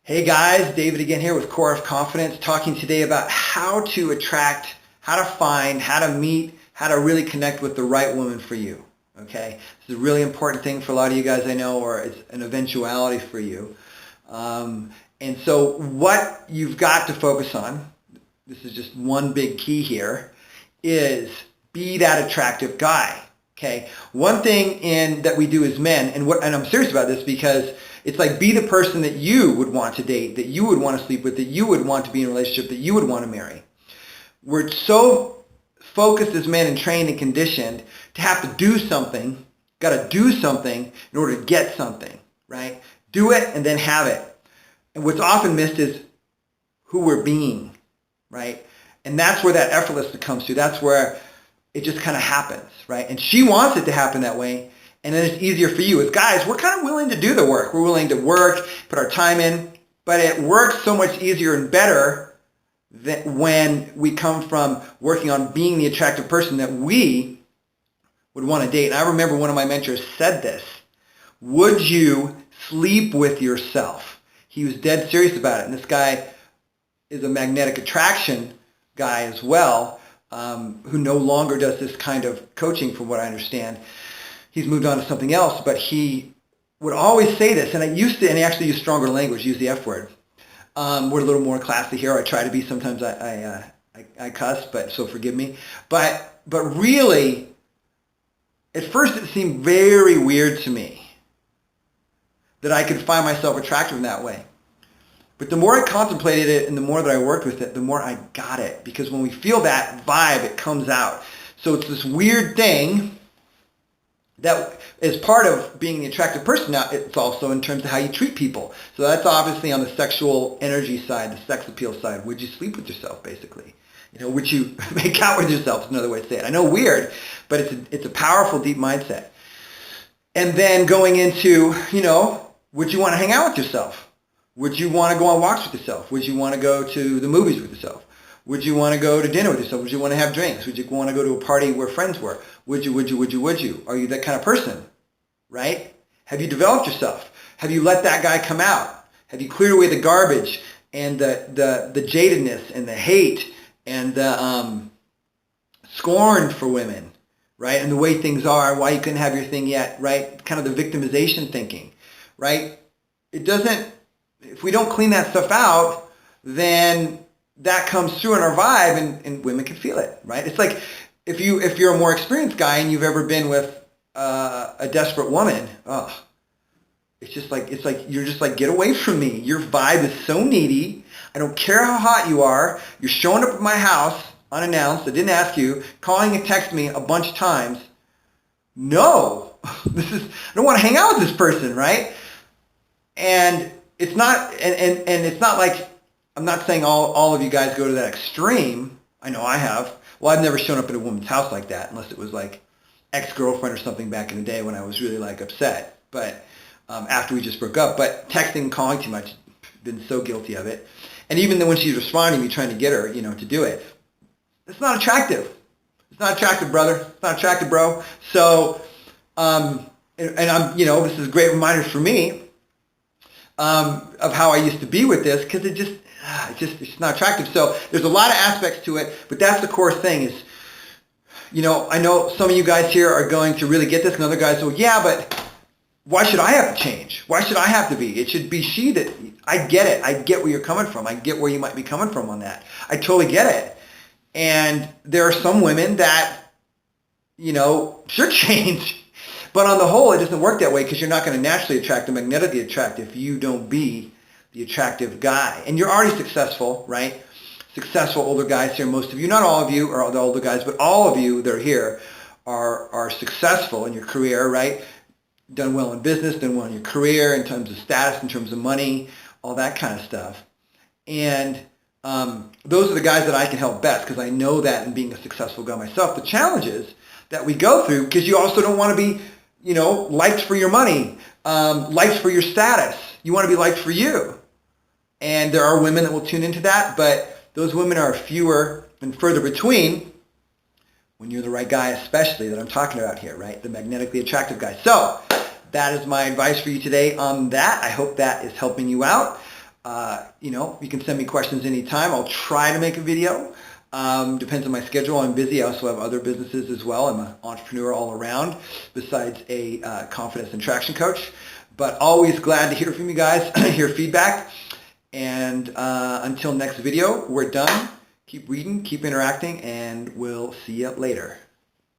Hey guys, David again here with Core of Confidence, talking today about how to attract, how to find, how to meet, how to really connect with the right woman for you. Okay, this is a really important thing for a lot of you guys I know, or it's an eventuality for you. And so what you've got to focus on, this is just one big key here, is be that attractive guy. Okay, one thing that we do as men, and I'm serious about this because it's like be the person that you would want to date, that you would want to sleep with, that you would want to be in a relationship, that you would want to marry. We're so focused as men and trained and conditioned to have to do something, got to do something in order to get something, right? Do it and then have it. And what's often missed is who we're being, right? And that's where that effortlessness comes through. That's where it just kind of happens, right? And she wants it to happen that way. And then it's easier for you. As guys, we're kind of willing to do the work. We're willing to work, put our time in, but it works so much easier and better than when we come from working on being the attractive person that we would want to date. And I remember one of my mentors said this: would you sleep with yourself? He was dead serious about it. And this guy is a magnetic attraction guy as well, who no longer does this kind of coaching from what I understand. He's moved on to something else, but he would always say this, and he actually used stronger language, use the F word. We're a little more classy here. I try to be. Sometimes I cuss, but so forgive me. But really, at first it seemed very weird to me that I could find myself attractive in that way. But the more I contemplated it and the more that I worked with it, the more I got it. Because when we feel that vibe, it comes out. So it's this weird thing that is part of being the attractive person. Now, it's also in terms of how you treat people. So that's obviously on the sexual energy side, the sex appeal side. Would you sleep with yourself, basically? Would you make out with yourself is another way to say it. I know, weird, but it's a powerful, deep mindset. And then going into, would you want to hang out with yourself? Would you want to go on walks with yourself? Would you want to go to the movies with yourself? Would you want to go to dinner with yourself? Would you want to have drinks? Would you want to go to a party where friends were? Would you? Are you that kind of person? Right? Have you developed yourself? Have you let that guy come out? Have you cleared away the garbage and the jadedness and the hate and the scorn for women, right? And the way things are, why you couldn't have your thing yet, right? Kind of the victimization thinking, right? If we don't clean that stuff out, then that comes through in our vibe, and women can feel it, right? It's like if you're a more experienced guy and you've ever been with a desperate woman, it's like you're just like, get away from me. Your vibe is so needy. I don't care how hot you are. You're showing up at my house unannounced. I didn't ask you. Calling and texting me a bunch of times. No, I don't want to hang out with this person, right? And it's not, and it's not like, I'm not saying all of you guys go to that extreme. I know I have. Well, I've never shown up at a woman's house like that unless it was like ex-girlfriend or something back in the day when I was really like upset. But after we just broke up. But texting and calling too much, been so guilty of it. And even then when she's responding, me trying to get her, to do it. It's not attractive. It's not attractive, brother. It's not attractive, bro. So, and I'm, this is a great reminder for me of how I used to be with this, because it's not attractive. So there's a lot of aspects to it, but that's the core thing is, I know some of you guys here are going to really get this, and other guys will, yeah, but why should I have to change? Why should I have to be? It should be she that, I get it. I get where you're coming from. I get where you might be coming from on that. I totally get it. And there are some women that, should change. But on the whole, it doesn't work that way, because you're not going to naturally attract or magnetically attract if you don't be the attractive guy. And you're already successful, right? Successful older guys here. Most of you, not all of you are the older guys, but all of you that are here are successful in your career, right? Done well in business, done well in your career, in terms of status, in terms of money, all that kind of stuff. And those are the guys that I can help best, because I know that in being a successful guy myself. The challenges that we go through, because you also don't want to be liked for your money, liked for your status. You want to be liked for you. And there are women that will tune into that, but those women are fewer and further between when you're the right guy, especially, that I'm talking about here, right? The magnetically attractive guy. So that is my advice for you today on that. I hope that is helping you out. You can send me questions anytime. I'll try to make a video. Depends on my schedule. I'm busy. I also have other businesses as well. I'm an entrepreneur all around besides a confidence and traction coach. But always glad to hear from you guys, hear feedback. And until next video, we're done. Keep reading, keep interacting, and we'll see you later.